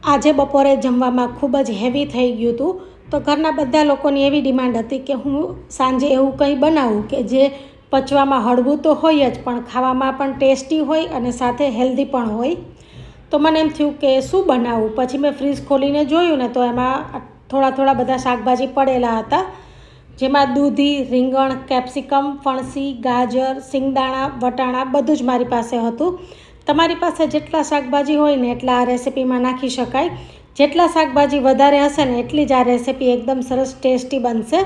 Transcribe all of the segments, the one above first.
આજે બપોરે જમવામાં ખૂબ જ હેવી થઈ ગયું હતું, તો ઘરના બધા લોકોની એવી ડિમાન્ડ હતી કે હું સાંજે એવું કંઈ બનાવું કે જે પચવામાં હળવું તો હોય જ, પણ ખાવામાં પણ ટેસ્ટી હોય અને સાથે હેલ્ધી પણ હોય. તો મને એમ થયું કે શું બનાવું. પછી મેં ફ્રીજ ખોલીને જોયું ને તો એમાં થોડા બધા શાકભાજી પડેલા હતા, જેમાં દૂધી, રીંગણ, કેપ્સિકમ, ફણસી, ગાજર, સિંગદાણા, વટાણા બધું જ મારી પાસે હતું. તમારી પાસે જેટલા શાકભાજી હોય ને એટલા આ રેસિપીમાં નાખી શકાય. જેટલા શાકભાજી વધારે હશે ને એટલી જ આ રેસિપી એકદમ સરસ ટેસ્ટી બનશે.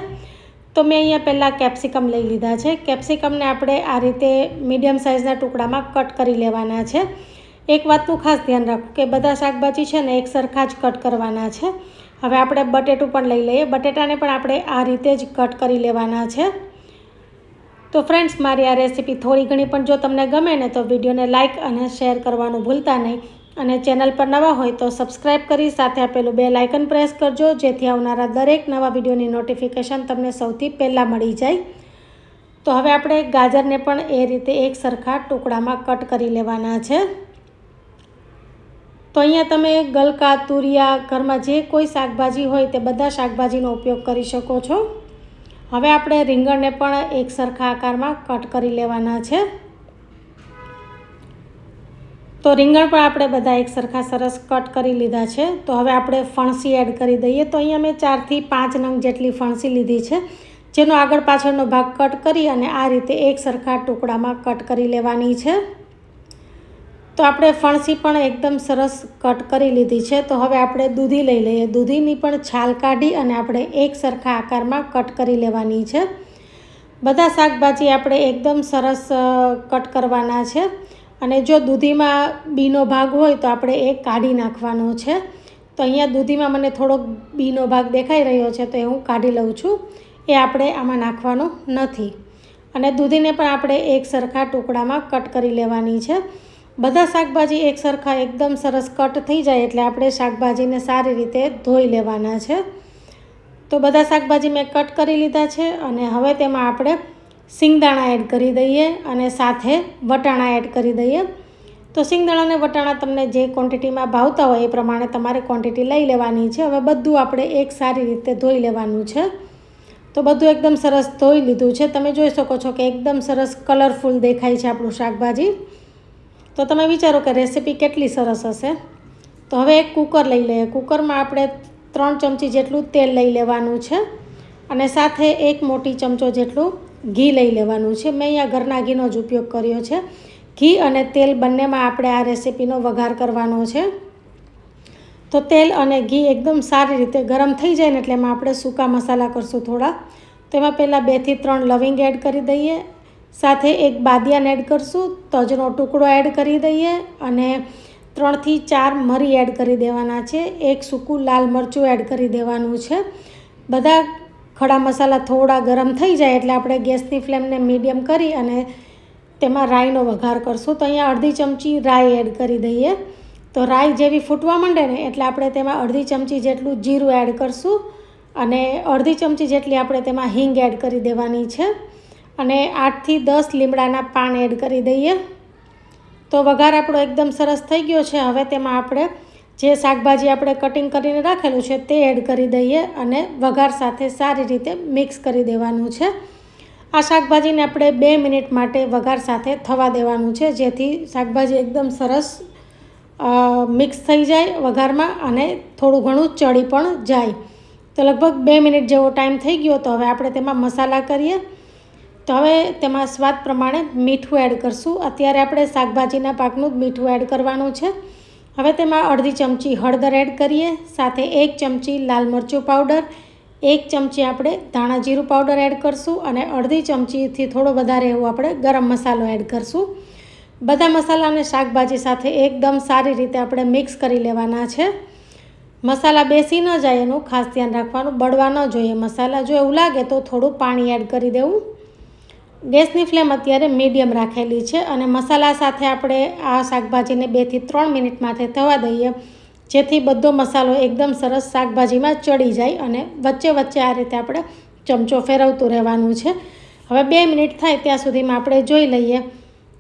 તો મેં અહીંયા પહેલાં કેપ્સિકમ લઈ લીધા છે. કેપ્સિકમને આપણે આ રીતે મીડિયમ સાઇઝના ટુકડામાં કટ કરી લેવાના છે. એક વાતનું ખાસ ધ્યાન રાખવું કે બધા શાકભાજી છે ને એક સરખા જ કટ કરવાના છે. હવે આપણે બટેટું પણ લઈ લઈએ. બટેટાને પણ આપણે આ રીતે જ કટ કરી લેવાના છે. તો ફ્રેન્ડ્સ, મારી આ રેસીપી થોડી ઘણી પણ જો તમને ગમે ને તો વિડીયોને લાઇક અને શેર કરવાનું ભૂલતા નહીં. અને ચેનલ પર નવા હોય તો સબસ્ક્રાઈબ કરી સાથે આપેલું બેલ આઇકન પ્રેસ કરજો, જેથી આવનારા દરેક નવા વિડીયોની નોટિફિકેશન તમને સૌથી પહેલાં મળી જાય. તો હવે આપણે ગાજરને પણ એ રીતે એક સરખા ટુકડામાં કટ કરી લેવાના છે. તો અહીંયા તમે ગલકા, તુરિયા, ઘરમાં જે કોઈ શાકભાજી હોય તે બધા શાકભાજીનો ઉપયોગ કરી શકો છો. હવે આપણે રીંગણને પણ એક સરખા આકારમાં કટ કરી લેવાના છે. તો રીંગણ પણ આપણે બધા એક સરખા સરસ કટ કરી લીધા છે. તો હવે આપણે ફણસી એડ કરી દઈએ. તો અહીંયા મેં 4 થી 5 નંગ જેટલી ફણસી લીધી છે, જેનો આગળ પાછળનો ભાગ કટ કરી અને આ રીતે એક સરખા ટુકડામાં કટ કરી લેવાની છે. તો આપણે ફણસી પણ એકદમ સરસ કટ કરી લીધી છે. તો હવે આપણે દૂધી લઈ લઈએ. દૂધીની પણ છાલ કાઢી અને આપણે એક સરખા આકારમાં કટ કરી લેવાની છે. બધા શાકભાજી આપણે એકદમ સરસ કટ કરવાના છે. અને જો દૂધીમાં બીનો ભાગ હોય તો આપણે એ કાઢી નાખવાનો છે. તો અહીંયા દૂધીમાં મને થોડોક બીનો ભાગ દેખાઈ રહ્યો છે, તો એ હું કાઢી લઉં છું. એ આપણે આમાં નાખવાનો નથી. અને દૂધીને પણ આપણે એક સરખા ટુકડામાં કટ કરી લેવાની છે. બધા શાકભાજી એક સરખા એકદમ સરસ કટ થઈ જાય એટલે આપણે શાકભાજીને સારી રીતે ધોઈ લેવાના છે. તો બધા શાકભાજી મેં કટ કરી લીધા છે અને હવે તેમાં આપણે સિંગદાણા એડ કરી દઈએ અને સાથે વટાણા એડ કરી દઈએ. તો સિંગદાણા અને વટાણા તમને જે ક્વોન્ટિટીમાં ભાવતા હોય એ પ્રમાણે તમારે ક્વોન્ટિટી લઈ લેવાની છે. હવે બધું આપણે એક સારી રીતે ધોઈ લેવાનું છે. તો બધું એકદમ સરસ ધોઈ લીધું છે. તમે જોઈ શકો છો કે એકદમ સરસ કલરફુલ દેખાય છે આપણું શાકભાજી. તો તમે વિચારો કે રેસીપી કેટલી સરસ હશે. તો હવે એક કુકર લઈ લઈએ. કુકરમાં આપણે 3 ચમચી જેટલું તેલ લઈ લેવાનું છે અને સાથે 1 મોટી ચમચો જેટલું ઘી લઈ લેવાનું છે. મેં અહીંયા ઘરના ઘીનો જ ઉપયોગ કર્યો છે. ઘી અને તેલ બંનેમાં આપણે આ રેસીપીનો વઘાર કરવાનો છે. તો તેલ અને ઘી એકદમ સારી રીતે ગરમ થઈ જાય ને એટલે એમાં આપણે સૂકા મસાલા કરશું થોડા. તો એમાં પહેલાં 2 થી 3 લવિંગ એડ કરી દઈએ. સાથે 1 બાદિયાન એડ કરશું, તજનો ટુકડો એડ કરી દઈએ અને 3 થી 4 મરી એડ કરી દેવાના છે. 1 સૂકું લાલ મરચું એડ કરી દેવાનું છે. બધા ખડા મસાલા થોડા ગરમ થઈ જાય એટલે આપણે ગેસની ફ્લેમને મીડિયમ કરી અને તેમાં રાઈનો વઘાર કરશું. તો અહીંયા અડધી ચમચી રાઈ એડ કરી દઈએ. તો રાઈ જેવી ફૂટવા માંડે ને એટલે આપણે તેમાં અડધી ચમચી જેટલું જીરું એડ કરશું અને અડધી ચમચી જેટલી આપણે તેમાં હિંગ એડ કરી દેવાની છે અને 8 થી 10 લીમડાના પાન એડ કરી દઈએ. તો વઘાર આપણો એકદમ સરસ થઈ ગયો છે. હવે તેમાં આપણે જે શાકભાજી આપણે કટિંગ કરીને રાખેલું છે તે એડ કરી દઈએ અને વઘાર સાથે સારી રીતે મિક્સ કરી દેવાનું છે. આ શાકભાજીને આપણે 2 મિનિટ માટે વઘાર સાથે થવા દેવાનું છે, જેથી શાકભાજી એકદમ સરસ મિક્સ થઈ જાય વઘારમાં અને થોડું ઘણું ચડી પણ જાય. તો લગભગ 2 મિનિટ જેવો ટાઈમ થઈ ગયો. તો હવે આપણે તેમાં મસાલા કરીએ. તો હવે તેમાં સ્વાદ પ્રમાણે મીઠું એડ કરશું. અત્યારે આપણે શાકભાજીના પાકનું જ મીઠું એડ કરવાનું છે. હવે તેમાં અડધી ચમચી હળદર એડ કરીએ. સાથે 1 ચમચી લાલ મરચું પાવડર, 1 ચમચી આપણે ધાણા જીરું પાવડર એડ કરશું અને અડધી ચમચીથી થોડો વધારે એવો આપણે ગરમ મસાલો એડ કરશું. બધા મસાલાને શાકભાજી સાથે એકદમ સારી રીતે આપણે મિક્સ કરી લેવાના છે. મસાલા બેસી ન જાય એનું ખાસ ધ્યાન રાખવાનું, બળવા ન જોઈએ મસાલા. જો એવું લાગે તો થોડું પાણી એડ કરી દેવું. ગેસની ફ્લેમ અત્યારે મીડિયમ રાખેલી છે અને મસાલા સાથે આપણે આ શાકભાજીને 2 થી 3 મિનિટ માટે થવા દઈએ, જેથી બધો મસાલો એકદમ સરસ શાકભાજીમાં ચડી જાય અને વચ્ચે આ રીતે આપણે ચમચો ફેરવતું રહેવાનું છે. હવે 2 મિનિટ થાય ત્યાં સુધીમાં આપણે જોઈ લઈએ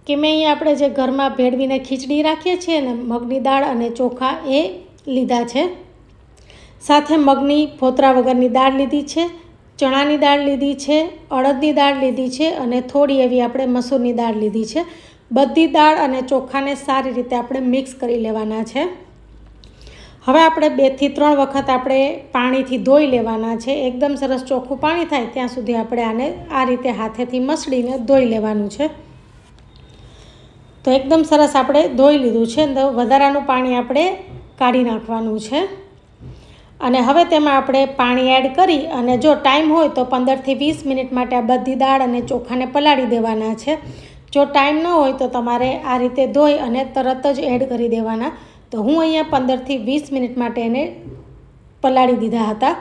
કે મેં અહીંયા આપણે જે ઘરમાં ભેળવીને ખીચડી રાખીએ છીએ ને મગની દાળ અને ચોખા, એ લીધા છે, સાથે મગની ફોતરા વગરની દાળ લીધી છે, ચણાની દાળ લીધી છે, અડદની દાળ લીધી છે અને થોડી એવી આપણે મસૂરની દાળ લીધી છે. બધી દાળ અને ચોખાને સારી રીતે આપણે મિક્સ કરી લેવાના છે. હવે આપણે 2 થી 3 વખત આપણે પાણીથી ધોઈ લેવાના છે. એકદમ સરસ ચોખ્ખું પાણી થાય ત્યાં સુધી આપણે આને આ રીતે હાથેથી મસળીને ધોઈ લેવાનું છે. તો એકદમ સરસ આપણે ધોઈ લીધું છે. તો વધારાનું પાણી આપણે કાઢી નાખવાનું છે અને હવે તેમાં આપણે પાણી એડ કરી અને જો ટાઈમ હોય તો 15 થી 20 મિનિટ માટે આ બધી દાળ અને ચોખાને પલાળી દેવાના છે. જો ટાઈમ ન હોય તો તમારે આ રીતે ધોઈ અને તરત જ એડ કરી દેવાના. તો હું અહીંયા 15 થી 20 મિનિટ માટે એને પલાળી દીધા હતા.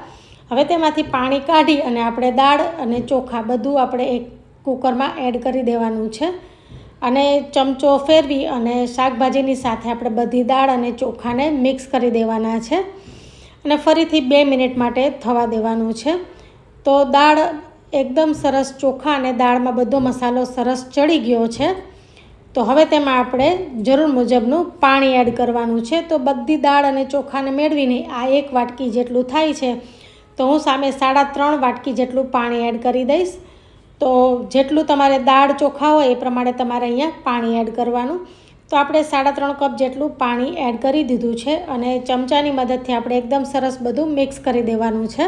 હવે તેમાંથી પાણી કાઢી અને આપણે દાળ અને ચોખા બધું આપણે એક કુકરમાં એડ કરી દેવાનું છે અને ચમચો ફેરવી અને શાકભાજીની સાથે આપણે બધી દાળ અને ચોખાને મિક્સ કરી દેવાના છે અને ફરીથી 2 મિનિટ માટે થવા દેવાનું છે. તો દાળ એકદમ સરસ ચોખા અને દાળમાં બધો મસાલો સરસ ચડી ગયો છે. તો હવે તેમાં આપણે જરૂર મુજબનું પાણી એડ કરવાનું છે. તો બધી દાળ અને ચોખાને મેળવીને આ 1 વાટકી જેટલું થાય છે, તો હું સામે 3.5 વાટકી જેટલું પાણી એડ કરી દઈશ. તો જેટલું તમારે દાળ ચોખા હોય એ પ્રમાણે તમારે અહીંયા પાણી એડ કરવાનું. તો આપણે 3.5 કપ જેટલું પાણી એડ કરી દીધું છે અને ચમચાની મદદથી આપણે એકદમ સરસ બધું મિક્સ કરી દેવાનું છે.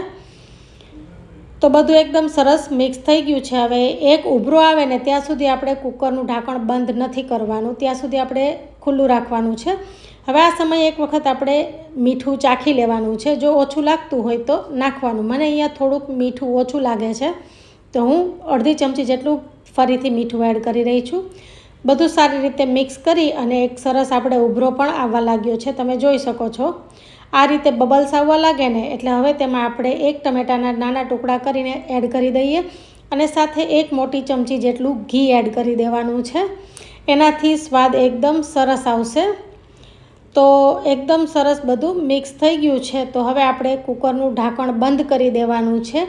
તો બધું એકદમ સરસ મિક્સ થઈ ગયું છે. હવે એક ઉભરો આવે ને ત્યાં સુધી આપણે કુકરનું ઢાંકણ બંધ નથી કરવાનું, ત્યાં સુધી આપણે ખુલ્લું રાખવાનું છે. હવે આ સમયે એક વખત આપણે મીઠું ચાખી લેવાનું છે. જો ઓછું લાગતું હોય તો નાખવાનું. મને અહીંયા થોડુંક મીઠું ઓછું લાગે છે તો હું અડધી ચમચી જેટલું ફરીથી મીઠું એડ કરી રહી છું. બધું સારી રીતે મિક્સ કરી અને એક સરસ આપણે ઉભરો પણ આવવા લાગ્યો છે, તમે જોઈ શકો છો. આ રીતે બબલ્સ આવવા લાગે ને એટલે હવે તેમાં આપણે 1 ટમેટાના નાના ટુકડા કરીને એડ કરી દઈએ અને સાથે 1 મોટી ચમચી જેટલું ઘી એડ કરી દેવાનું છે. એનાથી સ્વાદ એકદમ સરસ આવશે. તો એકદમ સરસ બધું મિક્સ થઈ ગયું છે. તો હવે આપણે કુકરનું ઢાંકણ બંધ કરી દેવાનું છે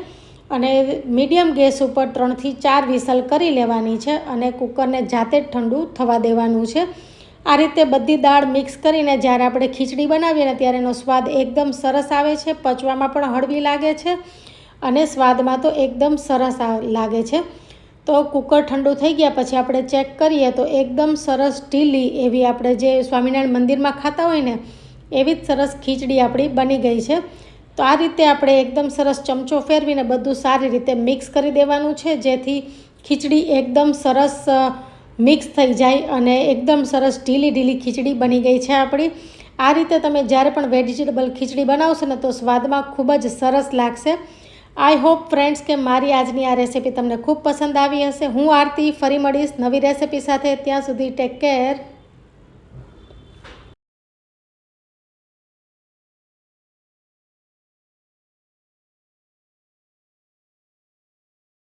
અને મીડિયમ ગેસ ઉપર 3 થી 4 વિસલ કરી લેવાની છે અને કુકરને જાતે જ ઠંડુ થવા દેવાનું છે. આ રીતે બધી દાળ મિક્સ કરીને જ્યારે આપણે ખીચડી બનાવીએ ને ત્યારે એનો સ્વાદ એકદમ સરસ આવે છે, પચવામાં પણ હળવી લાગે છે અને સ્વાદમાં તો એકદમ સરસ લાગે છે. તો કુકર ઠંડુ થઈ ગયા પછી આપણે ચેક કરીએ તો એકદમ સરસ ઢીલી એવી આપણે જે સ્વામિનારાયણ મંદિરમાં ખાતા હોય ને એવી જ સરસ ખીચડી આપણી બની ગઈ છે. તો આ રીતે આપણે એકદમ સરસ ચમચો ફેરવીને બધું સારી રીતે મિક્સ કરી દેવાનું છે, જેથી ખીચડી એકદમ સરસ મિક્સ થઈ જાય અને એકદમ સરસ ઢીલી ખીચડી બની ગઈ છે આપણી. આ રીતે તમે જ્યારે પણ વેજીટેબલ ખીચડી બનાવશો ને તો સ્વાદમાં ખૂબ જ સરસ લાગશે. આઈ હોપ ફ્રેન્ડ્સ કે મારી આજની આ રેસીપી તમને ખૂબ પસંદ આવી હશે. હું આરતી ફરી મળીશ નવી રેસીપી સાથે. ત્યાં સુધી ટેક કેર.